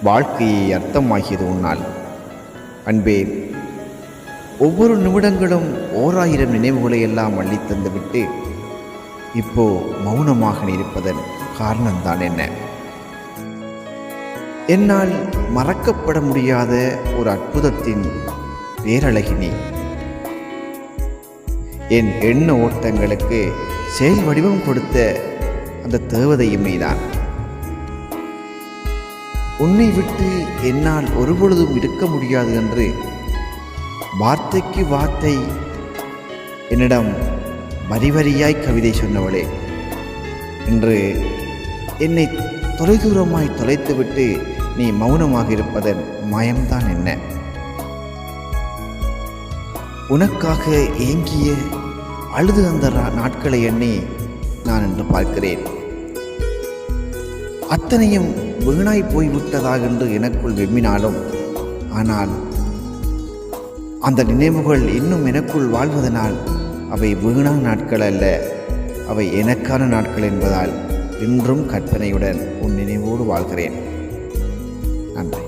வாழ்க்கையை அர்த்தமாகியது உன்னால். அன்பே, ஒவ்வொரு நிமிடங்களும் 1000 நினைவுகளை எல்லாம் அள்ளித்தந்து விட்டு இப்போ மௌனமாக இருப்பதன் காரணம்தான் என்ன? என்னால் மறக்கப்பட முடியாத ஒரு அற்புதத்தின் பேரழகினி. என் எண்ண ஓட்டங்களுக்கு செயல் வடிவம் கொடுத்த அந்த தேவதையும் நீதான். உன்னை விட்டு என்னால் ஒருபொழுதும் இருக்க முடியாது என்று வார்த்தைக்கு வார்த்தை என்னிடம் வரி வரியாய் கவிதை சொன்னவளே, இன்று என்னை தொலைதூரமாய் தொலைத்துவிட்டு நீ மௌனமாக இருப்பதன் மாயம்தான் என்ன? உனக்காக ஏங்கிய அழுது அந்த நாட்களை எண்ணி நான் என்று பார்க்கிறேன். அத்தனையும் வீணாய் போய்விட்டதாக என்று எனக்குள் வெம்மினாலும், ஆனால் அந்த நினைவுகள் இன்னும் எனக்குள் வாழ்வதனால் அவை வீணான நாட்கள் அல்ல, அவை எனக்கான நாட்கள் என்பதால் இன்றும் கற்பனையுடன் உன் நினைவோடு வாழ்கிறேன். நன்றி.